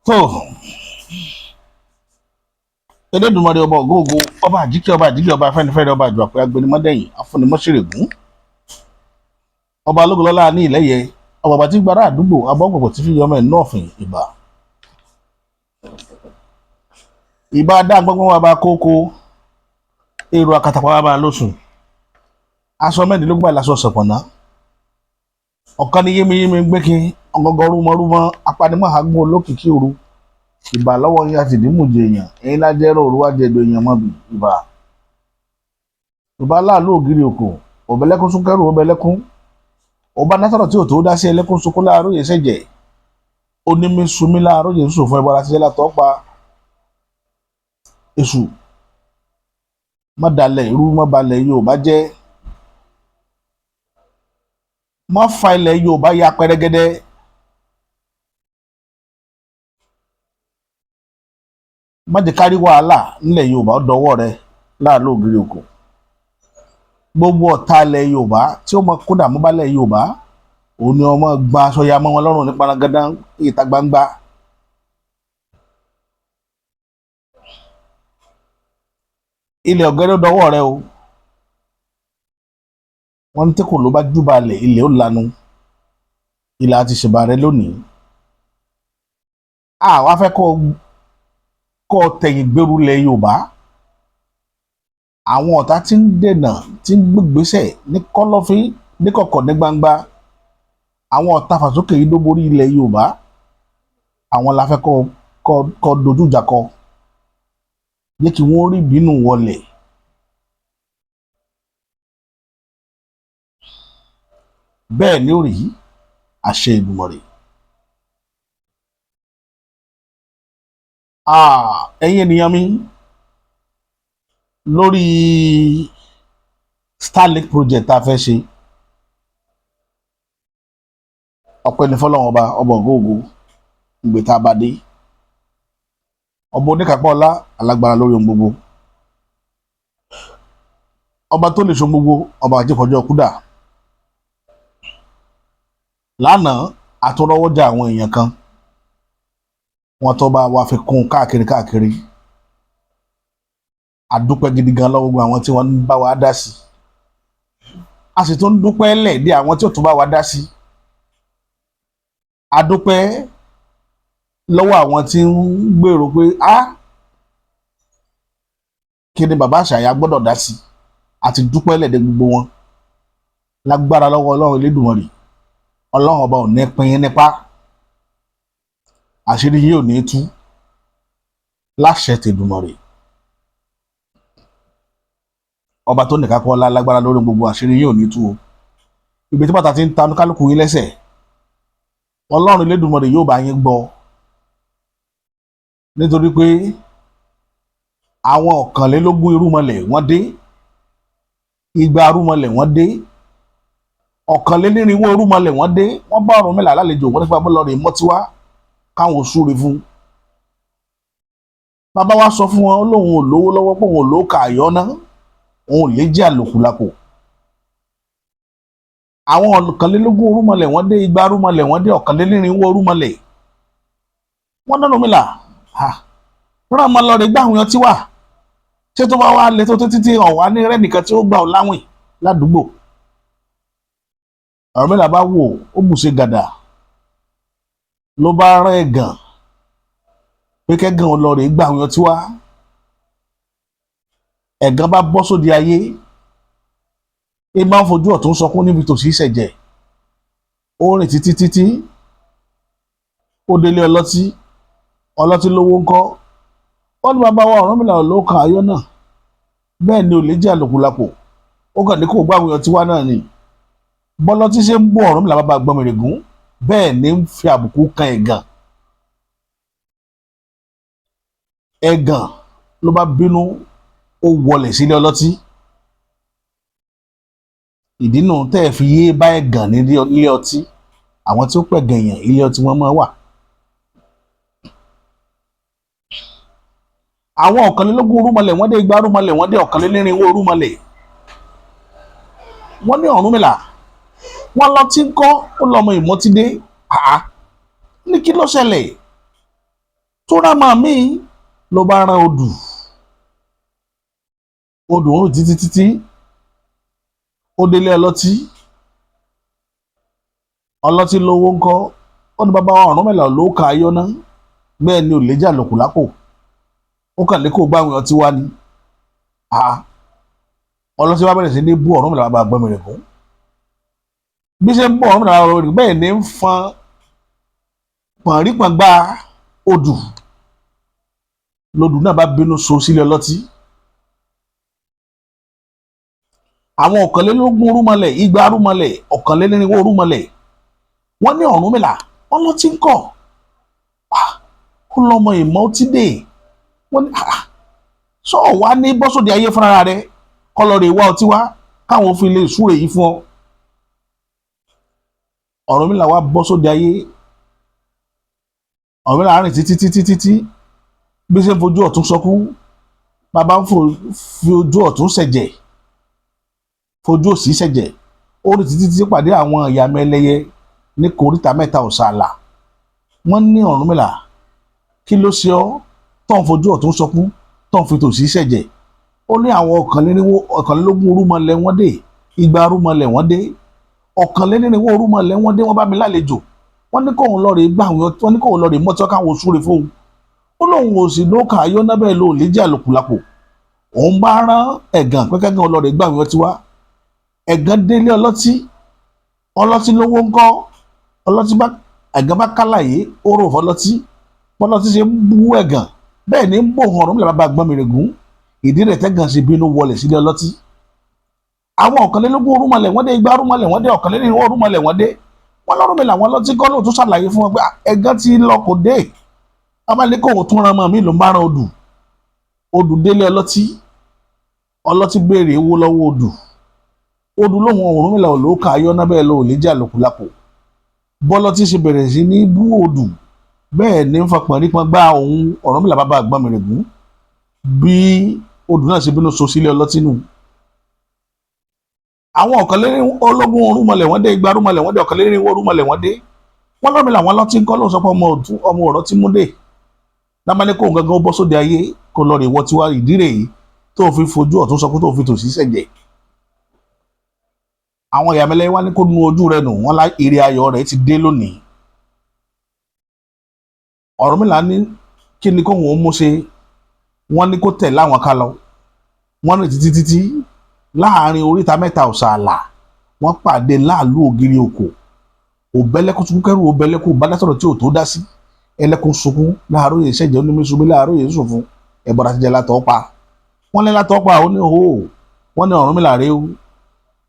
tó Elédùmarè ọba ògóògó ọba àjíkẹ́ ọba afẹ́nifẹ́re ọba àjùwàpẹ́ agbẹnimọ́dẹ̀yìn afúnimọ́ṣẹ̀rẹ̀gún ọba ológunlọ́lá ní ìlẹ́yẹ ọba àbàtí gbára àdúgbò abọ́gbọ̀gbọ̀ tí fi yọmọ ẹ̀ nọ́ọ̀fìn ìbà dá gbọ́ngbọ́n wa bá kókó èrò àkàtàpá wa bá lóṣù aṣọ mẹ́rìndínlógún báyìí lásọ ṣọ̀pọ̀nà ọ̀kan ní yémiyémi gbẹ́kin ọgọgọ rúmọrúmọ apanimọ̀hágún olókìkí òru ìbà lọ́wọ́ yín àti ìdímùjẹ èèyàn ẹ̀yin lájẹ́rò òru wájẹ́ èdè èèyàn mọ́bì ìbà láàlú ògiri òkò òbẹ̀lẹ́kún súnkẹ́rù òbẹ̀lẹ́kún ọba nátọ̀rọ̀ tí ò tó dá sí ẹlẹ́kún sunkún láàárọ̀ yẹn ṣẹ̀jẹ̀ onímí sunmí láàárọ̀ yẹn sùn fún ẹbọra ṣiṣẹ́ látọ̀ pa èṣù má dalẹ̀ irú má balẹ̀ Yorùbá jẹ́ má fa ilẹ̀ Yorùbá ya pẹ́rẹ́gẹ́dẹ́ má jẹ́ kárí wàhálà nílẹ̀ Yorùbá dọwọ́ rẹ láàlú ògiri òkò gbogbo ọ̀tá ilẹ̀ Yorùbá tí ó mọ kódà mọ́ balẹ̀ Yorùbá òun ni ọmọ gba aṣọ ya mọ́ wọn lọ́rùn ní panagada ìta gbangba ilẹ̀ ọ̀gẹ́rẹ́ dọwọ́ rẹ o wọ́n ní tí kò ló bá júbalẹ̀ ilẹ̀ ó lanu ilẹ̀ àti ṣèbà rẹ lónìí àwa fẹ́ kọ́ tẹ̀yìn gbèrú lẹ̀ Yorùbá àwọn ọ̀tá tí ń dènà tí ń gbégbésẹ̀ ní kọ́lọ́fín ní kọ̀kọ̀ ní gbangba àwọn ọ̀tá fàsókè yìí ló borí ilẹ̀ Yorùbá àwọn la fẹ́ kọ́ dojú ìjà kọ jẹ́ kí wọ́n rí ìbínú wọlẹ̀ bẹ́ẹ̀ ni ó rí àṣẹ Èdùmàrè. Ẹ̀yin ènìyàn mi lórí Starlink project tá a fẹ́ ṣe ọpẹ́ ní fọ́lọ́run ọba ògóògó ìgbé tá a bá dé ọba oníkápá ọlá alágbára lórí ohun gbogbo ọba tó lè ṣe ohun gbogbo ọba àjẹkọjọ kúdà lánàá àtúrọwọjà àwọn èèyàn kan wọn tó bá wa fi kún káàkiri àdúpẹ́ gidi gan lọ́wọ́ gbogbo àwọn tí wọ́n ń bá wa dá sí a sì tún dúpẹ́ lẹ̀ dé àwọn tí ò tún bá wa dá sí àdúpẹ́ lọ́wọ́ àwọn tí ń gbèrò pé kí ni bàbá Àṣàyà gbọ́dọ̀ dá sí àti dúpẹ́ lẹ̀ dé gbogbo wọn lágbára lọ́wọ́ Ọlọ́run Elédùmarè Ọlọ́run ọba ò ní pín nípa àṣírí yìí ò ní tú láṣẹ tèdùmàrè ọba tó nìkan kọ́ lágbára lórí gbogbo àṣírí yìí ò ní tú o ibi tí bàtà ti ń tanú kálukú yín lẹ́sẹ̀ Ọlọ́run Elédùmarè yóò bá yín gbọ́ nítorí pé àwọn 21 irúnmọlẹ̀ wọ́n dé 200 irúnmọlẹ̀ wọ́n dé 1,400 irúnmọlẹ̀ wọ́n dé wọ́n bá Ọ̀rúnmìlà lálejò wọ́n nípa bọ́lọ́rẹ̀ mọ́tíwá káwọn ò súre fún bàbá wa sọ fún wọn lóun ò lówó lọ́wọ́ pé òun ò lówó kààyọ́ ná òun ò lè jẹ́ àlòkùlápò àwọn 1,20 irúnmọlẹ̀ wọ́n dé 200 irúnmọlẹ̀ wọ́n dé 1,400 irúnmọlẹ̀ wọ́n dáná mi là rán ọmọ lọ rẹ̀ gbá àwọn èèyàn tí wà ṣé tó bá wà lè tó títí ọ̀wá ní rẹ́ nìkan tí ó gbà ọ́ láwìn ládùúgbò Ọ̀rúnmìlà bá wò ó bùṣe gàdà ló bá rán ẹ̀gàn pé kẹ́gàn ọlọ́rẹ̀ gbà àwọn tí wá ẹ̀gàn bá bọ́ sóde ayé ẹ máa ń fojú ọ̀tún sọkún níbi tòsí ìṣẹ̀jẹ̀ ó rìn títí ó délé ọlọ́tí lówó ńkọ́ wọ́n ní bàbá wa Ọ̀rúnmìlà ló kan ayọ́ náà bẹ́ẹ̀ ni ò lè jẹ́ àlòkùlápò ó kàn ní kó gbà àwọn tí wá náà ni bọ́lọ́tí ṣe ń bọ́ Ọ̀rúnmìlà bàbá Gbọmìrègún bẹ́ẹ̀ ni ń fi àbùkù kan ẹ̀gàn ló bá bínú ó wọlẹ̀ sílé ọlọ́tí ìdínú tẹ́ ẹ̀ fi yé bá ẹ̀gàn ní ilé ọtí àwọn tí ó pẹ̀gàn èèyàn ilé ọtí wọn máa wà àwọn 1,20 irúnmọlẹ̀ wọ́n dé 200 irúnmọlẹ̀ wọ́n dé 1,400 irúnmọlẹ̀ wọ́n ní Ọ̀rúnmìlà wọ́n lọ tí ń kọ́ ó lọ́mọ ìmọ̀tídé ní kí ló ṣẹlẹ̀ tó rà máa mí ló bá rán odù ń rìn títí ó délé ọlọ́tí lówó ńkọ́ ó ní bàbá Ọ̀rúnmìlà ló ka ayọ́ ná bẹ́ẹ̀ ni ò lè jà lòkù lápò ó kàn lé kó gbáwọn ọtí wá ní ọlọ́tí wá bẹ̀rẹ̀ sí ní bú Ọ̀rúnmìlà bàbá Àgbọnmìrègún bí ṣe ń bọ̀ Ọ̀rúnmìlà bẹ́ẹ̀ ni ń fọn pọ̀nrípọ̀ngbà odù lodù náà bá bínú so sílé ọlọ́tí àwọn ọ̀kànlélógún orúmọlẹ̀ igba orúmọlẹ̀ ọ̀kànlénírínwó orúmọlẹ̀ wọ́n ní Ọ̀rúnmìlà ọlọ́tí ń kọ̀ ó lọ́mọ ìmọ̀ tí dé wọ́n ní sọ wá ní bọ́sọ̀dì ayé fúnra rẹ̀ kọlọ́rẹ̀ wá ọtí wá káwọn òfin lè súre yìí fún ọ. Ọ̀rúnmìlà wá bọ́sọ̀dì ayé Ọ̀rúnmìlà rìn títí bí ṣe ń fojú ọ̀tún sọkú bàbá ń fi ojú ọ̀tún ṣẹ̀jẹ̀ fojú òsì ṣẹ̀jẹ̀ ó rìn títí pàdé àwọn ìyá mẹ́lẹ́yẹ ní kòríta mẹ́ta ọ̀sàlà wọ́n ní Ọ̀rúnmìlà kí ló ṣe ọ́ tó ń fojú ọ̀tún sọkún tó ń fi tòsí ṣẹ̀jẹ̀ ó ní àwọn ọ̀kànlélógún orúmọlẹ̀ wọ́n dé igba orúmọlẹ̀ wọ́n dé ọ̀kànlénírínwó orúmọlẹ̀ wọ́n dé wọ́n bá mi lálejò wọ́n ní kóun lọ́ọ̀rẹ́ gbà wọ́n ní kóun lọ́ọ̀rẹ́ mọ́tí káwọn oṣù rẹ̀ fóun ó lóun ò sì lóka ayọ́ nábẹ́ lóun lè jẹ́ àlòkùlàpò òun bá rán ẹ̀gàn pẹ́kẹ́gàn lọ́ọ̀rẹ́ gbà wọ́n ti wá ẹ̀gàn délé ọlọ́tí lówó ńkọ́ ẹ̀gàn bá kálàyé ó rò fọlọ́tí bọ́lọ́tí ṣe ń bú ẹ̀gàn bẹ́ẹ̀ ni ń bò Ọ̀rúnmìlà bàbá Àgbọnmìrègún ìdí rẹ̀ tẹ́gàn ṣe bínú wọlé sílé ọlọ́tí àwọn ọ̀kànlélógún orúmọlẹ̀ wọ́n dé igba orúmọlẹ̀ wọ́n dé ọ̀kànlénírínwó orúmọlẹ̀ wọ́n dé wọ́n lọ́rùnmìlà wọn lọ́tí kọ́ lóòótọ́ ṣàlàyé fún wọn pé ẹ̀gàn ti lọ kò dé abálẹ́kọ̀ òun tún ran mọ́ mi ló ń bá ran odù délé ọlọ́tí béèrè owó lọ́wọ́ odù lóhun Ọ̀rúnmìlà ò lóka ayọ́ náà bẹ́ẹ̀ ló lè jà lòkùlápò bọ́lọ́tí ṣe bẹ̀rẹ̀ sí ní bú odù bẹ́ẹ̀ ní ń fa pọ̀nrípọ̀n gbá òun Ọ̀rúnmìlà bàbá Àgbọnmìrègún bí odù náà ṣe bínú so sílé ọlọ́tí nù. àwọn ọ̀kànlélógún orúmọlẹ̀ wọ́n dé igba orúmọlẹ̀ wọ́n dé ọ̀kànlénírínwó orúmọlẹ̀ wọ́n dé wọ́n Ọ̀rúnmìlà wọn lọ́tí ń kọ́ lóun sọ pé ọmọ ọ̀rọ̀ tí mú dé lábálẹ́ kóun gangan bọ́ sóde ayé kó lọ rè wọ́ tiwa ìdí rèé tó fi fojú ọ̀tún sọ pé tó fi tòsí ṣẹ̀jẹ̀ àwọn ìyá mẹ́lẹ́ wá ní kó nu ojú rẹ̀ nù wọ́n lá ire ayọ̀ rẹ̀ ti dé lónìí. Ọ̀rúnmìlà ní kí ni kóun ó mú ṣe wọ́n ní kó tẹ̀ láwọn ká lọ wọ́n ní títí láàrin oríta mẹ́ta ọ̀sàlà wọ́n pàdé láàlú ògiri òkò òbẹ́lẹ́kùn sunkún kẹ́rù òbẹ́lẹ́kùn bá dásọ̀rọ̀ tí ò tó dá sí ẹlẹ́kùn sunkún láàárọ̀ yìí ṣẹ̀jẹ̀ onímọ̀ ìṣubú láàárọ̀ yìí sùn fún ẹ̀bọ̀dà ti jẹ́ látọ̀ pa wọ́n lé látọ̀ pa ó ní hó wọ́n ní Ọ̀rúnmìlà rèé o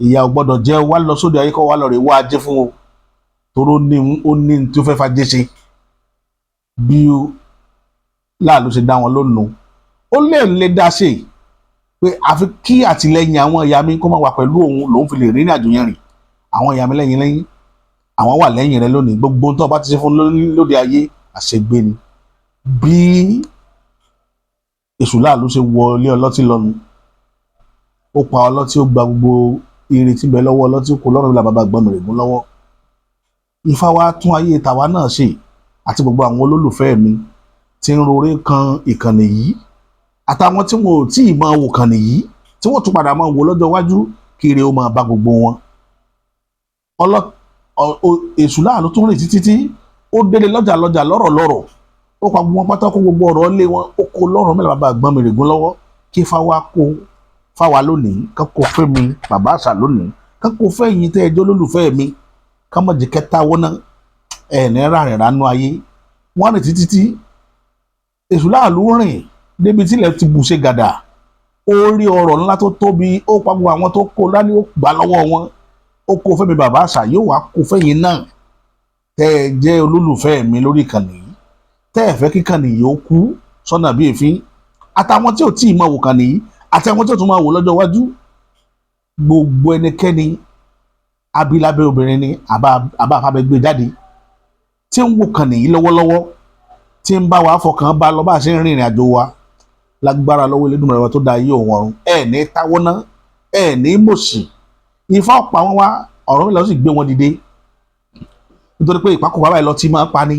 ìyá ò gbọ́dọ̀ jẹ́ wá lọ sóde ayé kọ́ wá lọ rè wá ajé fún o toró ó ní tí ó fẹ́ fàjẹ́ ṣe bí láàlú ṣe dá wọn lónìí ó lè dá ṣe pé àfi kí àtìlẹ́yìn àwọn ìyá mi kó máa wà pẹ̀lú òun lòun fi lè rí ní àjò yẹn rìn àwọn ìyá mi lẹ́yìn àwọn wà lẹ́yìn rẹ lónìí gbogbo tó bá ti ṣe fún lóde ayé àṣegbé ni bí èṣù láàlú ṣe wọlé ọlọ́tí lọ́nu ó pa ọlọ́tí ó gba gbogbo ire tí ń bẹ lọ́wọ́ ọlọ́tí ó kó lọ́rùn bàbá Àgbọnmìrègún lọ́wọ́ Ifá wa tún ayé tàwa náà ṣe àti gbogbo àwọn olólùfẹ́ mi tí ń roré kan ìkànnì yìí àtàwọn tí wọn ò tí ì máa wò kànnì yìí tí wọn tún padà máa wò lọ́jọ́ iwájú kiri ó máa bá gbogbo wọn èṣù láàlú tún rìn títí ó délé lọ́jà lọ́rọ̀ ó pa gbogbo wọn pátá kó gbogbo ọ̀rọ̀ lé wọn ó kó lọ́rùn bàbá Àgbọnmìrègún lọ́wọ́ kí Fáwa kó Fáwa lónìí ká kó fẹ́ mi bàbá àṣà lónìí ká kó fẹ́ yín tẹ́ ẹjọ́ lólùfẹ́ mi ká mọ̀ jẹ́ kẹta wọ́nà ní rárẹ̀ ránú ayé wọ́n rìn títí èṣù láàlú rìn débi tílẹ̀ ti bù ṣe gàdà ó rí ọrọ̀ ńlá tó tóbi ó pa gbogbo àwọn tó kó lání ó gbà lọ́wọ́ wọn ó kó fẹ́ mi bàbá àṣà yóò wá kó fẹ́ yín náà tẹ́ ẹ jẹ́ olólùfẹ́ mi lórí ìkànnì yìí tẹ́ ẹ fẹ́ kí ìkànnì yìí ó kú sọ́nà bí èéfín àtàwọn tí ò tí ì máa wò ìkànnì yìí àti àwọn tí ò tún máa wò lọ́jọ́ iwájú gbogbo ẹnikẹ́ni abilábẹ́ obìnrin ni àbá àfàbẹ́ gbé jáde tí ń wò ìkànnì yìí lọ́wọ́lọ́wọ́ tí ń bá wa fọkàn bá lọ bá a ṣe ń rìnrìn àjò wa lágbára lọ́wọ́ Elédùmarè wa tó dá ayé òun ọ̀run ní táwọ́ ná ní mòsì Ifá ọ̀pá wọn wá Ọ̀rúnmìlà sì gbé wọn dìde nítorí pé ìpakùpà báyìí lọ tí máa pa ní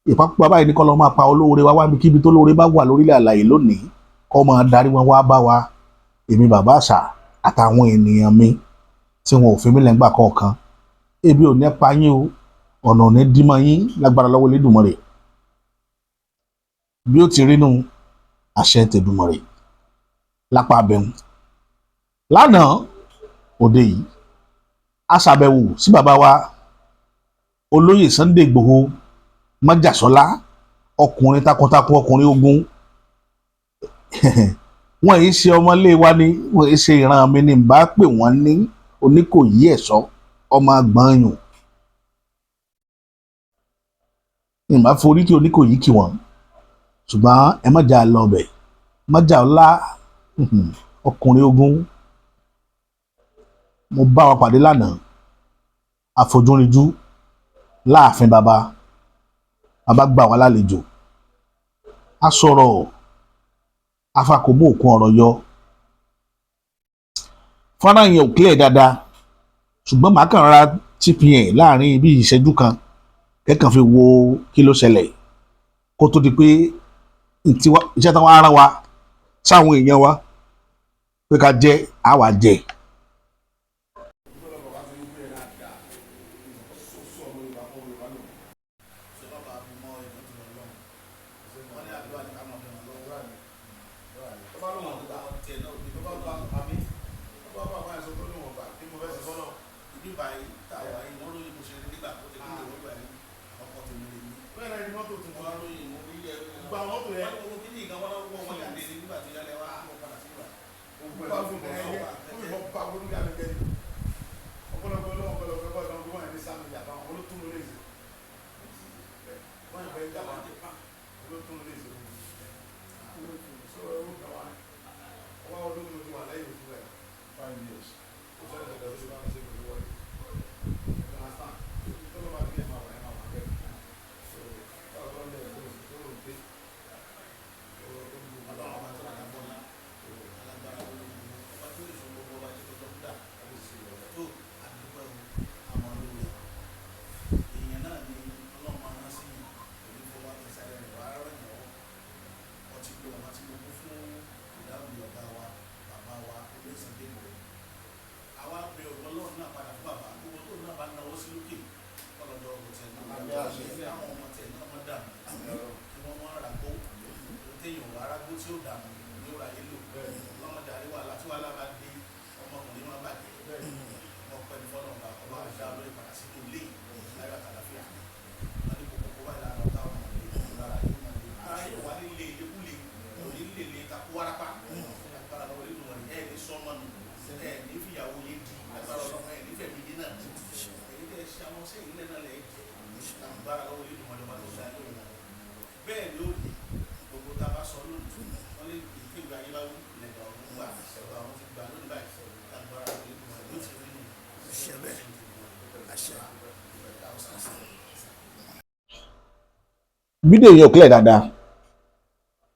ìpapò báyìí ní kọ́ lọ́ máa pa olóore wá wábi kíbi tó lóore bá wà lórílẹ̀ àlàyé lónìí kọ́ máa darí wọn wá bá wa èmi bàbá àṣà àtàwọn ènìyàn mi tí wọn ò fi mí lẹ́ngbà kọ̀ọ̀kan ebi ò ní pa yín o ọ̀nà ò ní dí mọ́ yín lágbára lọ́wọ́ Elédùmarè bí ó ti rí nù àṣẹ tèdùmarè lápá abẹ́hùn lánàá òde yìí a ṣàbẹ̀wò sí bàbá wa olóyè Sunday Igboho májàsọ́lá ọkùnrin takuntakun ọkùnrin ogun wọn yìí ṣe ọmọlé wa ni wọn yìí ṣe ìran mi ni bá pè wọn ní Oníkòyí ẹ̀ṣọ́ ọmọ àgbọ̀nyùn ìmọ̀ forí kí Oníkòyí kí wọn ṣùgbọ́n ẹ má jà lọ bẹ̀ má jà ọlá ọkùnrin ogun mo bá wọn pàdé lánàá àfojúrinjú láàfin bàbá gbà wá lálejò a sọ̀rọ̀ afakòmú òkun ọ̀rọ̀ yọ fọ́nrán yẹn ò clear dáadáa ṣùgbọ́n màá kàn ra TPN láàrin bí ìṣẹ́jú kan kẹ́kàn fi wo kí ló ṣẹlẹ̀ kó tó di pé iṣẹ́ táwọn ará wa sáwọn èèyàn wa pé ká jẹ́ àwa jẹ́. Fídíò yẹn ò clear dáadáa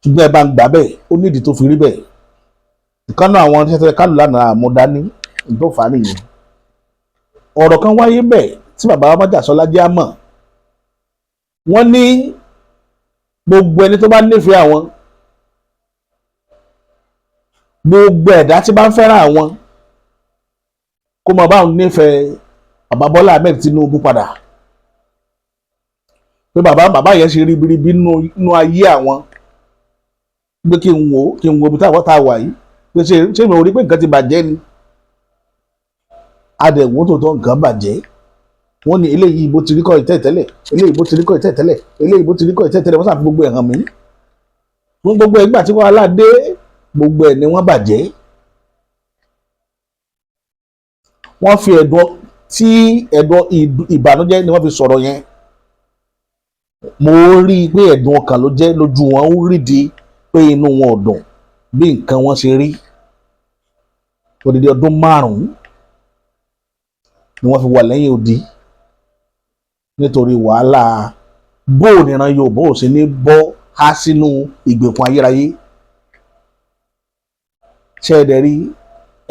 ṣùgbọ́n ẹ bá ń gbà bẹ́ẹ̀ ó nídìí tó fi rí bẹ́ẹ̀ ìkànnà àwọn tẹ́tẹ́ kálù lánàá àmúdání tó fà á nìyẹn ọ̀rọ̀ kan wáyé bẹ́ẹ̀ tí bàbá wa májàsọ́lá jẹ́ àmọ́ wọ́n ní gbogbo ẹni tó bá nífẹ̀ẹ́ àwọn gbogbo ẹ̀dá tí bá ń fẹ́ràn àwọn kó máa bá òun nífẹ̀ẹ́ bàbá Bọ́lá Ahmed Tinubu padà pé bàbá yẹn ṣe ribiribi nínú ayé àwọn pé kí n wo ibi táwọn tá a wà yìí pé ṣé mi ò rí pé nǹkan ti bàjẹ́ ni adẹ̀wò tó tọ́ nǹkan bàjẹ́ wọ́n ní eléyìí bó ti rí kọ́ ìtẹ́tẹ́lẹ̀ eléyìí bó ti rí kọ́ ìtẹ́tẹ́lẹ̀ eléyìí bó ti rí kọ́ ìtẹ́tẹ́lẹ̀ wọ́n sàfi gbogbo ẹ̀ hàn mí fún gbogbo ẹ̀ nígbà tí wàhálà dé gbogbo ẹ̀ ni wọ́n bàjẹ́ wọ́n fi ẹ̀dùn ìbànújẹ́ ni wọ́n fi sọ̀rọ̀ yẹn mo rí i pé ẹ̀dùn ọkàn ló jẹ́ lójú wọn ó rí di pé inú wọn ò dùn bí nǹkan wọn ṣe rí odidi ọdún 5 ni wọ́n fi wà lẹ́yìn odi nítorí wàhálà bóò nìran Yorùbá ò sí ní bọ́ há sínú ìgbèkùn ayérayé ṣe ẹ̀dẹ̀ rí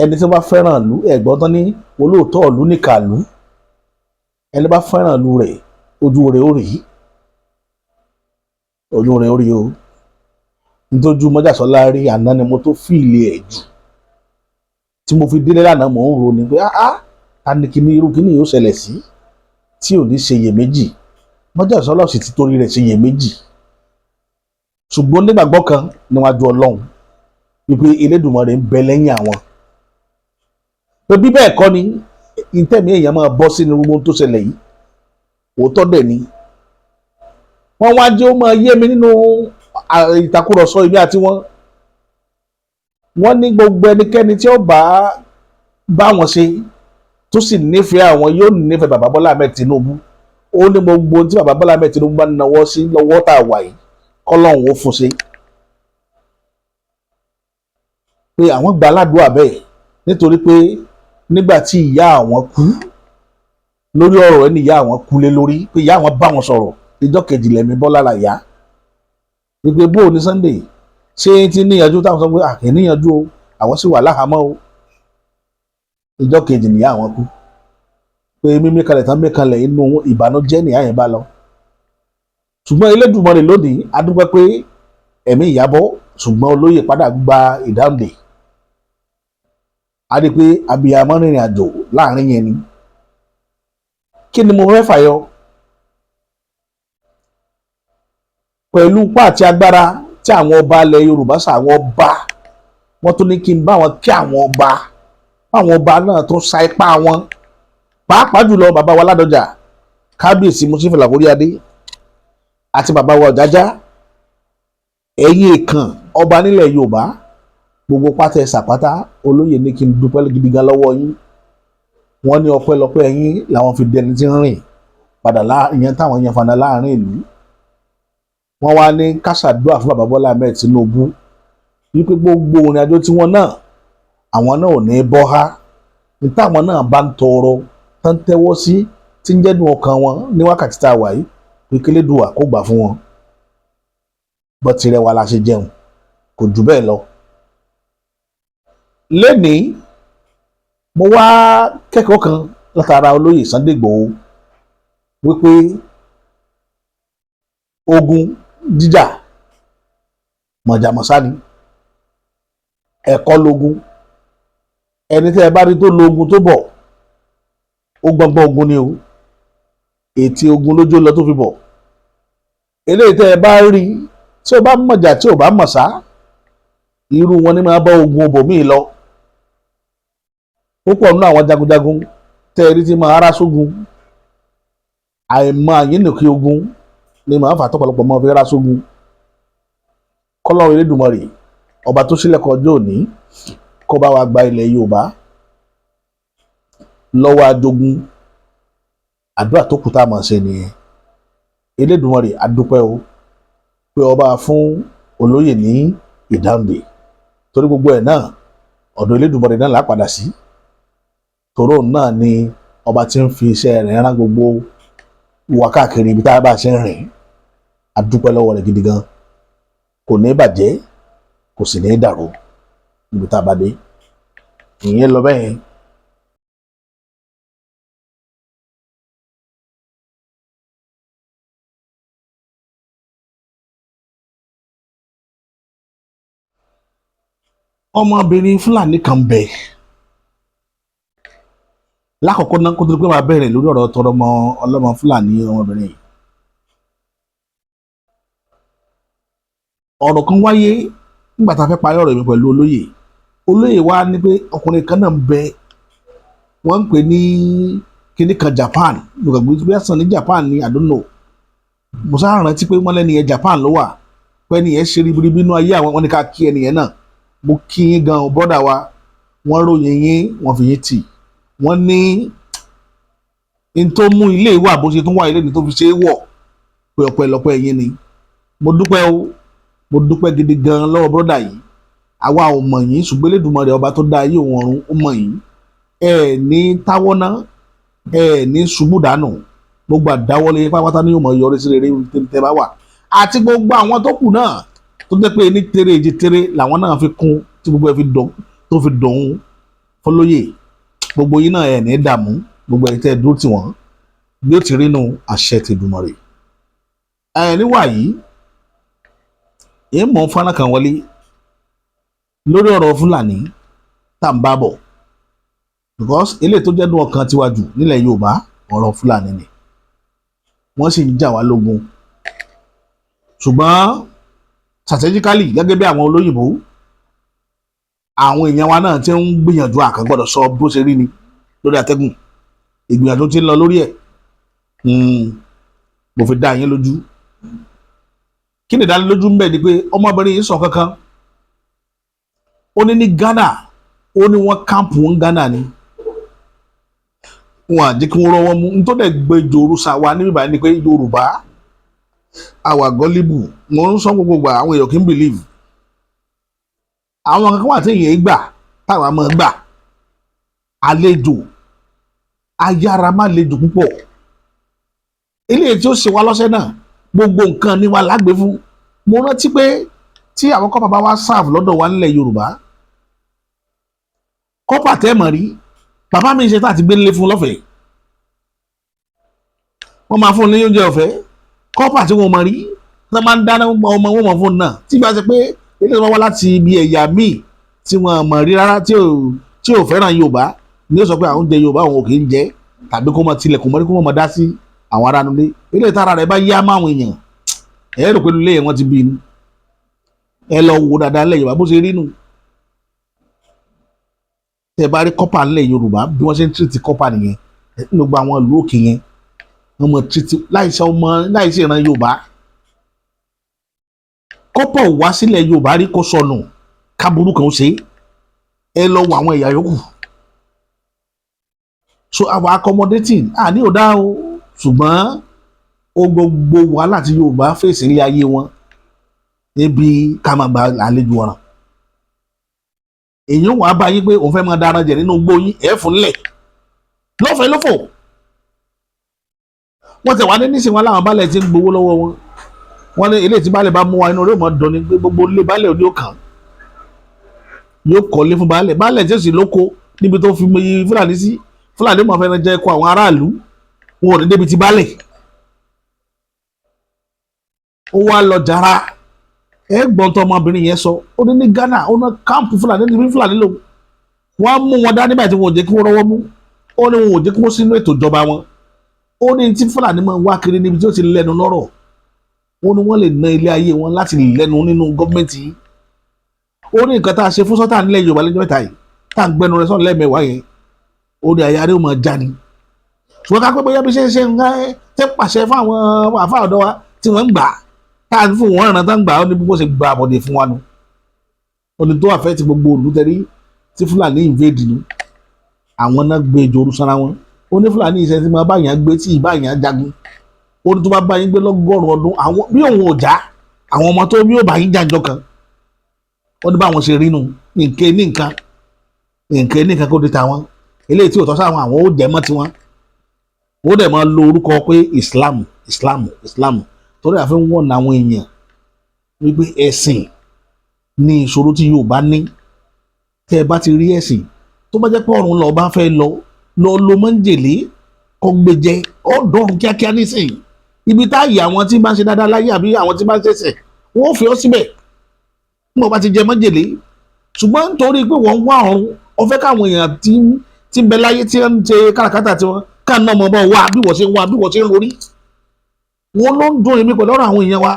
ẹni tí wọ́n bá fẹ́ràn ìlú ẹ̀gbọ́n tán ní olóòótọ́ ìlú nìkàlú ẹni bá fẹ́ràn ìlú rẹ̀ ojú rẹ̀ ó rí ojú rẹ̀ orí o nítorí Mọ́jàsọ́lá rí àná ni mo tó fìlì ẹ̀ jù tí mo fi délé lánàá mò ń ro ni pé ta ni kíní irú kíní yóò ṣẹlẹ̀ sí tí ò ní ṣe iyèméjì Mọ́jàsọ́lá sì ti torí rẹ̀ ṣe iyèméjì ṣùgbọ́n nígbàgbọ́ kan níwájú Ọlọ́run wípé Elédùmarè ń bẹ lẹ́yìn àwọn pé bí bẹ́ẹ̀ kọ́ ni ìtẹ̀mí èèyàn máa bọ́ sínú gbogbo tó ṣẹlẹ̀ yìí òótọ́ dẹ̀ ni wọ́n wá jẹ́ ó máa yé mi nínú ìtàkùrọ̀sọ èmi àti wọ́n ní gbogbo ẹnikẹ́ni tí ó bá wọn ṣe tó sì nífẹ̀ẹ́ àwọn yóò nífẹ̀ẹ́ bàbá Bọ́lá Ahmed Tinubu ó ní gbogbo tí bàbá Bọ́lá Ahmed Tinubu bá náwó sí lọ́wọ́ tá a wà yìí kọ́lọ́hún ó fún ṣe pé àwọn gba aládùúgbò bẹ́ẹ̀ nítorí pé nígbà tí ìyá àwọn kú lórí ọ̀rọ̀ ẹni ìyá àwọn kú lé lórí pé ìyá àwọn bá wọn sọ̀rọ̀ ìjọ́ kejì lẹ́mí bọ́ lára ìyá wípé bó o ní Sunday ṣé ti níyànjú táwọn sọ pé àkè níyànjú o àwọn sì wà láhàámọ́ o ìjọ́ kejì nìyá àwọn kú pé mímí kalẹ̀ tán mí kalẹ̀ inú ìbànújẹ́ nìyá yẹn bá lọ ṣùgbọ́n Elédùmarè lónìí a dúpẹ́ pé ẹ̀mí ìyá bọ́ ṣùgbọ́n olóyè padà gba ìdáǹdè a rí i pé abiyamọ rìnrìn àjò láàrin yẹn ni kí ni mo fẹ́ fàyọ pẹ̀lú ipá àti agbára tí àwọn ọba ilẹ̀ Yorùbá sàwọn ọba wọ́n tún ní kí n bá wọn kí àwọn ọba náà tó sa ipá wọn pàápàá jùlọ bàbá wa Ládọjà kábíyèsí Mùsífù Làkóríadé àti bàbá wa Ọ̀jájá ẹ̀yin èèkàn ọba nílẹ̀ Yorùbá gbogbo pátá ṣàpátá olóyè ní kí n dúpẹ́ gidi gan lọ́wọ́ yín wọ́n ní ọpẹ́lọpẹ́ yín làwọn fi dẹni tí ń rìn padà ìyẹn táwọn yẹn fana láàrin ìlú wọ́n wá ní kásàdúrà fún bàbá Bọ́lá Ahmed Tinubu wípé gbogbo ìrìn àjò tí wọ́n náà àwọn náà ò ní bọ́ há ní táwọn náà bá ń tọrọ tán tẹ́wọ́ sí tí ń jẹ́dùn ọkàn wọn ní wákàtí tá a wà yìí pé kélédùà kó gbà fún wọn bọ́ tirẹ̀ wa la ṣe jẹun kò jù bẹ́ẹ̀ lọ. Lénìí mo wá kẹ́kọ̀ọ́ kan látara olóyè Sunday Igboho wípé ogun jíjà mọ̀jàmọ́sá ni ẹ̀kọ́ lógun ẹni tẹ́ ẹ bá rí tó lógun tó bọ̀ ó gbọ́ngbọ́n ogun ni o ètí ogun lójó lọ tó fi bọ̀ eléyìí tẹ́ ẹ bá rí tí o bá mọ̀jà tí o bá mọ̀sá irú wọn ni máa bá ogun bòmíì lọ púpọ̀ nínú àwọn jagunjagun tẹ́ ẹ rí tí máa rá sógun àìmọ̀ àyínnìkí ogun ni màá fà tọ́pọ̀lọpọ̀ mọ́ fi rá sógun kọ́lọ́run Elédùmarè ọba tó ṣílẹ̀kọ̀ ọjọ́ òní kó bá wa gba ilẹ̀ Yorùbá lọ́wọ́ ajogun àdúrà tó kù tá a máa ṣe nìyẹn Elédùmarè adúpẹ́ o pé ọba fún olóyè ní ìdáǹdè torí gbogbo ẹ̀ náà ọ̀dọ̀ Elédùmarè náà là á padà sí tòró náà ni ọba tí ń fi iṣẹ́ rẹ̀ rán gbogbo wà káàkiri ibi tá a bá ṣe ń rìn adúpẹ́ lọ́wọ́ rẹ̀ gidi gan kò ní bàjẹ́ kò sì ní dàrú níbi tá a bá dé ìyẹn lọ bẹ́ẹ̀. ọmọbìnrin Fúlàní kan bẹ̀ lákọ̀ọ́kọ́ náà kó tó pé máa bẹ̀rẹ̀ lórí ọ̀rọ̀ tọrọmọ ọlọ́mọ Fúlàní ọmọbìnrin yìí ọ̀rọ̀ kan wáyé nígbà tá a fẹ́ parí ọ̀rọ̀ mi pẹ̀lú olóyè wa ní pé ọkùnrin kan náà ń bẹ wọ́n ń pè ní kíní kan Japan lùgbàgbé bí ẹ̀sán ní Japan ní I don't know mo sáà rántí pé wọ́n lẹ́ni yẹn Japan ló wà pé ẹni yẹn ṣe ribiribi inú ayé àwọn wọn ní ká kí ẹni yẹn náà mo kí yín gan bọ́dà wa wọ́n ròyìn yín wọ́n fi yín tì wọ́n ní n tó mú ilé ìwà bó ṣe tún wà ilé ní tó fi ṣe é wọ̀ pé ọpẹ́lọpẹ́ yín ni mo dúpẹ́ o mo dúpẹ́ gidi gan lọ́wọ́ bọ́dà yìí àwa ò mọ̀ yín ṣùgbọ́n Elédùmarè ọba tó dá ayé òun ọ̀run ó mọ̀ yín ẹ ní táwọ́ ná ẹ ní ṣubú dànù gbogbo àdáwọ́lé pátápátá ní yóò mọ̀ yọrí sí rere tẹ́ bá wà àti gbogbo àwọn tó kù náà tó jẹ́ pé ní tere èjì tere làwọn náà fi kún tí gbogbo ẹ fi dùn tó fi dùn fọlóyè gbogbo yín náà ẹ̀ ní dààmú gbogbo ẹ̀ tẹ́ ẹ dúró tì wọ́n bí ó ti rí nu àṣẹ ti Èdùmàrè. níwà yìí èyí mọ̀ fọ́nà kan wọlé lórí ọ̀rọ̀ Fúlàní tá à ń bá bọ̀ because eléyìí tó jẹ́ dùn ọkàn tiwa jù nílẹ̀ Yorùbá ọ̀rọ̀ Fúlàní ni wọ́n sì ń jà wá lógun ṣùgbọ́n strategically gẹ́gẹ́ bí àwọn olóyìnbó àwọn èèyàn wa náà ti ń gbìyànjú àkàgbọ́dọ̀ sọ bó ṣe rí ni lórí atẹ́gùn ìgbìyànjú ti ń lọ lórí ẹ̀ mo fi dá yín lójú kí ni ìdánilójú ń bẹ ni pé ọmọbìnrin yìí sọ kankan ó ní Ghana ó ní wọ́n káàmpù ń Ghana ni wọn àjẹ́ kí wọ́n rọ́wọ́ mú nítorí dẹ̀ gbé jòrú sa wa níbi báyìí ni pé Yorùbá àwa gọ́líbù mo ń sọ gbogbo àwọn èèyàn kì í believe àwọn kankan wà tí èèyàn gbà táwọn máa gbà àlejò ayára má lejò púpọ̀ eléyìí tí ó ṣe wá lọ́sẹ̀ náà gbogbo nǹkan ni wa lágbè fún mo rántí pé tí àwọn kọ́pà bá wá sáàfù lọ́dọ̀ wa nílẹ̀ Yorùbá kọ́pà tẹ́ mọ̀ rí bàbá mi ṣe tá àti gbé nílé fún lọ́fẹ̀ẹ́ wọ́n máa fún un ní oúnjẹ ọ̀fẹ́ kọ́pà tí wọ́n mọ̀ rí tí wọ́n máa ń dáná ọmọ wọn mọ̀ fún un náà tí bá ṣe pé ilé ìwọ́n wá láti ibi ẹ̀yà míì tí wọ́n mọ̀ rí rárá tí ò fẹ́ràn Yorùbá ni ó sọ pé àwọn oúnjẹ Yorùbá àwọn ò kì í jẹ tàbí kó mọ tilẹ̀kùn mọ́rí kó mọ̀ dá sí àwọn ará nulẹ̀ ilé ìtara rẹ̀ bá yá máwọn èèyàn ẹ rò pé ilé yẹn wọ́n ti bí inú ẹ lọ wo dáadáa lẹ̀ Yorùbá bó ṣe rí nù tẹ bá rí kọ́pà lẹ̀ Yorùbá bí wọ́n ṣe ń tìrìtì kọ́pà nìyẹn gbogbo àwọn ìlú òkè yẹn wọ́n mọ̀ tìrìtì láìsí ìran Yorùbá kọ́pà ò wá sílẹ̀ Yorùbá rí kó sọnù kábúrú kan ó ṣe ẹ lọ wo àwọn ẹ̀yà yòókù so àwọn accommodating àní ò dá o ṣùgbọ́n ó gbogbo wàhálà tí Yorùbá fèsì ilé ayé wọn níbi ká máa gba àlejò ọ̀ràn èèyàn wàá bá yín pé òun fẹ́ máa dára jẹ nínú igbó yín ẹ̀ fún lẹ̀ lọ́fẹ̀ẹ́ lófò wọ́n tẹ̀ wá ní nísìnyí wọn láwọn baálẹ̀ ti ń gbowó lọ́wọ́ wọn wọ́n ní ilé tí baálẹ̀ bá mú wa inú rẹ̀ mọ́ dùn ní pé gbogbo ilé baálẹ̀ òní ò kàn yóò kọ́lé fún baálẹ̀ tí ó sì lóko níbi tó fi Fúlàní sí Fúlàní mọ̀ fẹ́ràn jẹ́ ẹ̀kọ́ àwọn aráàlú wọn ò ní débi ti baálẹ̀ ó wá lọ jàrá ẹ̀gbọ́n tó ọmọbìnrin yẹn sọ ó ní Ghana ó ná káàmpù Fúlàní níbi Fúlàní lò wọ́n á mú wọn dání báyìí tí wọn ò jẹ́ kí wọ́n rọ́wọ́ mú ó ní wọn ò jẹ́ kí wọ́n sínú ètò ìjọba wọn ó ní tí Fúlàní máa wá kiri níbi tí ó ti lẹ́nu lọ́rọ̀ ó ní wọ́n lè ná ilé ayé wọn láti lẹ́nu nínú gọ́ọ̀mẹ̀ntì yìí ó ní nǹkan tá a ṣe fún sọ́tà nílẹ̀ Yorùbá lẹ́jọ́ mẹ́ta yìí tá à ń gbẹnu rẹ sọ́ọ̀ lẹ́ẹ̀mẹ́wàá yẹn ó ní àyà rẹ̀ ó máa já ni ṣùgbọ́n ká pé bóyá bí ṣe ń ṣe nǹkan tẹ́ pàṣẹ fún àwọn àfáà ọ̀dọ́ wa tí wọ́n ń gbà tá a fún wọn ìrántá ń gbà ó ní bí wọ́n ṣe gba àbọ̀dé fún wa nu ó ní tó àfẹ́ ti gbogbo olùtẹ́rí tí Fúlàní invade nu àwọn náà gbé jòrú sanra wọn ó ní Fúlàní iṣẹ́ tí máa báyàn gbé tí ìbáyàn jagun ó ní tó bá báyìí gbé lọ́gọ́rùn ọdún àwọn bí òun ò já àwọn ọmọ tó bí ó báyìí jàjọ kan ó ní báwọn ṣe rí nu nǹkan kó di tàwọn eléyìí tí ò tọ́ sáwọn àwọn ó jẹ́ mọ́ tiwọn ó dẹ̀ máa lo orúkọ pé Islam torí àfi ń wọ̀n àwọn èèyàn wípé ẹ̀sìn ní ìṣòro tí Yorùbá ní tẹ́ ẹ bá ti rí ẹ̀sìn tó bá jẹ́ pé ọ̀run lọ bá fẹ́ lọ lo májèlé kó gbẹjẹ ọ̀dọ́run kíákíá nísìnyí ibi táyì àwọn tí bá ń ṣe dáadáa láyé àbí àwọn tí bá ń ṣẹ̀ṣẹ̀ wọ́n ò fi ọ́ síbẹ̀ mo bá ti jẹ májèlé ṣùgbọ́n nítorí pé wọ́n ń wá ọ̀run ó fẹ́ káwọn èèyàn tí ń bẹ láyé tí ń ṣe káràkátà tiwọn ká náà mọ̀ bọ́ wá bí wọ́n ṣe ń wá bí wọ́n ṣe ń rorí wọn ló ń dún èmi pẹ̀lú ọ̀rọ̀ àwọn èèyàn wa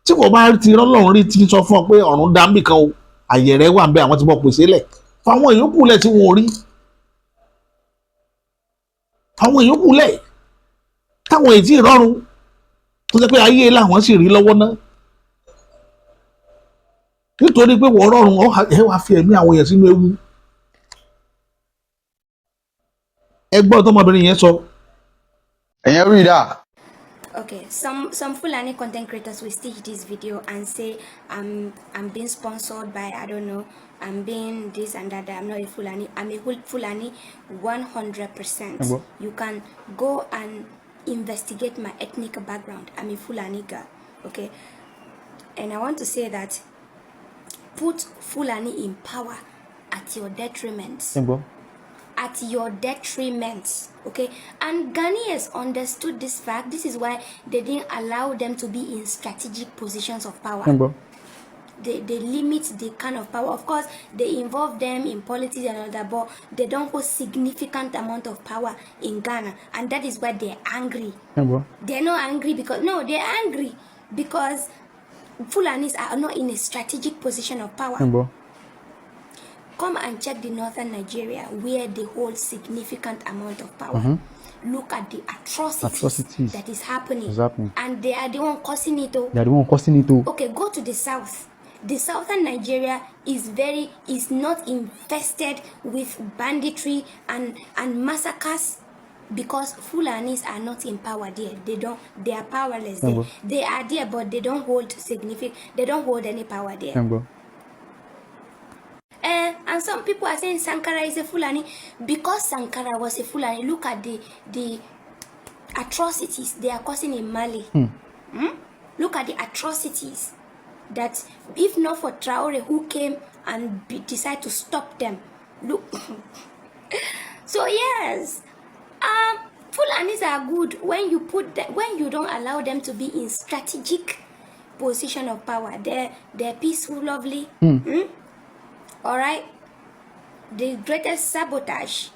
tí kò bá ti rọ́lọ́run rí ti sọ fún ọ pé ọ̀run dá níbì kan o àyè rẹ wà ń bẹ àwọn tí wọ́n pèsè lẹ̀ fáwọn ìyókù lẹ̀ tí wọn ò rí àwọn ìyókù lẹ̀ táwọn èyí tí rọrùn tó jẹ́ pé ayé làwọn sì rí lọ́wọ́ ná nítorí pé wọ́n rọrùn ẹ wá fi ẹ̀mí àwọn èèyàn sínú ewu ẹgbọ́n tọmọbìnrin yẹn sọ. ẹ̀yẹn rí i dáa. Okay, some Fulani content creators will stitch this video and say I'm being sponsored by, I don't know, I'm being this and that. I'm not a Fulani. I'm a Fulani 100%. You can go and investigate my ethnic background. I'm a Fulani girl, okay? And I want to say that put Fulani in power at your detriment. At your detriment, okay? And Ghanaians understood this fact. This is why they didn't allow them to be in strategic positions of power. they limit the kind of power. Of course, they involve them in politics and all that, but they don't hold significant amount of power in Ghana, and that is why they're angry. Yeah, bro. They're not angry because they're angry because Fulanis are not in a strategic position of power. Yeah, bro. Come and check the northern Nigeria where they hold significant amount of power. Look at the atrocities that is happening. And they are the one causing it. They are the one causing it too. Okay, go to the south. The southern Nigeria is not infested with banditry and massacres because Fulanis are not in power there. They are powerless there. They are there, but they don't hold any power there. And some people are saying Sankara is a Fulani because Sankara was a Fulani. Look at the atrocities they are causing in Mali. Look at the atrocities that, if not for Traore who came and decided to stop them. Look. So yes, Fulanis are good when you don't allow them to be in strategic position of power. They're peaceful, lovely. All right, the greatest sabotage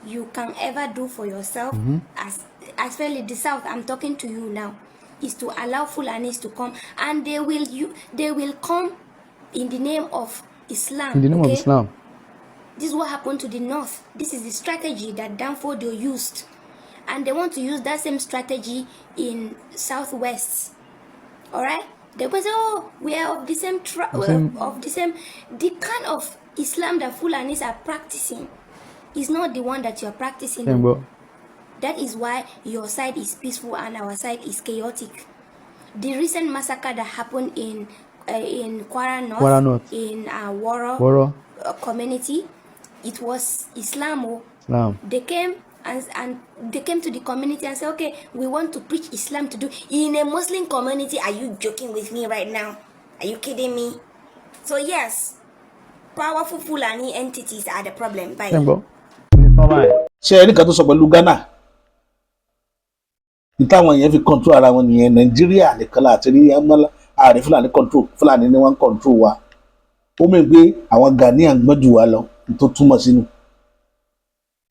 you can ever do for yourself, as well as the South, I'm talking to you now, is to allow Fulanis to come, and they will come in the name of Islam. In the name of Islam. This is what happened to the North. This is the strategy that Danfodio used, and they want to use that same strategy in Southwest. All right. They will say, oh, we are of the same the kind of Islam that Fulanis are practicing is not the one that you're practicing. Yeah, that is why your side is peaceful and our side is chaotic. The recent massacre that happened in Kwara North, in Woro community, it was Islam. They came and they came to the community and said, okay, we want to preach Islam to do in a Muslim community. Are you joking with me right now? Are you kidding me? So yes, powerful Fulani entities are the problem. Bye. Ṣé ẹni kan tó sọ pẹ̀lú Ghana ní táwọn yẹn fi control ara wọn nìyẹn. Nàìjíríà nìkan láti rí ààrẹ Fúlàní control. Fúlàní ni wọ́n control wa. Ó mọ̀ pé àwọn Ghanaian gbọ́n jù wá lọ tó túmọ̀ sínú.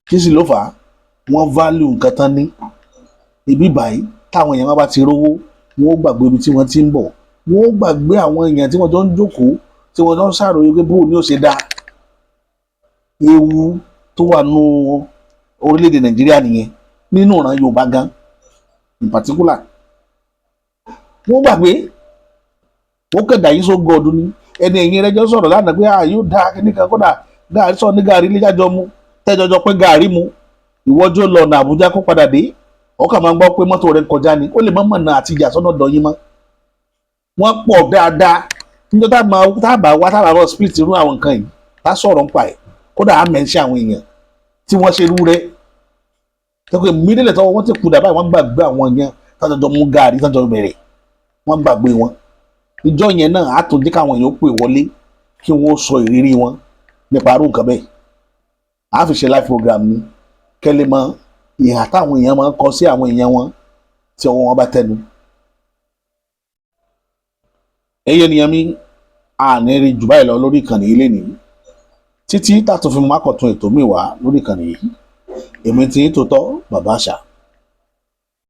Kí sì ló fà á? Wọ́n value nǹkan tán ní ibi báyìí. Táwọn èèyàn bá ti rówó, wọ́n ó gbàgbé ibi tí wọ́n ti ń bọ̀. Wọ́n ó gbàgbé àwọn èèyàn tí wọ́n jọ ń jókòó, tí wọ́n jọ ń ṣàròyé pé bóun ni ó ṣe dá. Ewu tó wà nínú orílẹ̀-èdè Nàìjíríà nìyẹn, nínú ìran Yorùbá gan in particular. Wọ́n gbàgbé, wọ́n kẹ̀dà yìí sógo ọdún ní ẹni ẹ̀yìn rẹ̀ jọ sọ̀rọ̀ lánàá pé yóò dá kíníkan kódà gààrí sọ ní gààrí ilé jájọ mu tẹ́jọjọ pé gààrí mu. Ìwọ́jọ́ lọ ọ̀nà Àbújá kó padà dé, ọkà máa ń gbọ́ pé mọ́tò rẹ̀ kọjá ni, ó lè má mọ̀nà àti ìjà sọ́nà ọ̀dọ̀ yín mọ́. Wọ́n pọ̀ dáadáa. Níjọ́ tábà rọ̀ split irú àwọn nǹkan yìí, tá sọ̀rọ̀ ń pa ẹ̀, kódà á mẹ́ńṣẹ́ àwọn èèyàn tí wọ́n ṣe irú rẹ̀. Tẹ́kọ̀ mídílẹ̀ tọ́wọ́ wọ́n ti kú dàbá wọ́n gbàgbé àwọn yẹn tájọjọ mú gààrí tájọ bẹ̀rẹ̀, wọ́n gbàgbé wọn. Ìjọ yẹn náà á tó jẹ́ káwọn èèyàn pè wọlé kí wọ́n sọ ìrírí wọn nípa arú nǹkan bẹ́ẹ̀. Á fi ṣe live program ni kẹ́lẹ́ mọ ìhà táwọn èèyàn máa ń kọ sí àwọn èèyàn wọn tí ọwọ́ wọn bá tẹnu. Ẹyẹ nìyẹn mi àní rí jù báyìí lọ lórí ìkànnì yìí lénìí. Títí tá tó fi mú àkọ́tún ètò mi wá lórí ìkànnì yìí. Èmi tí ń tòótọ́ Bàbá Àṣà.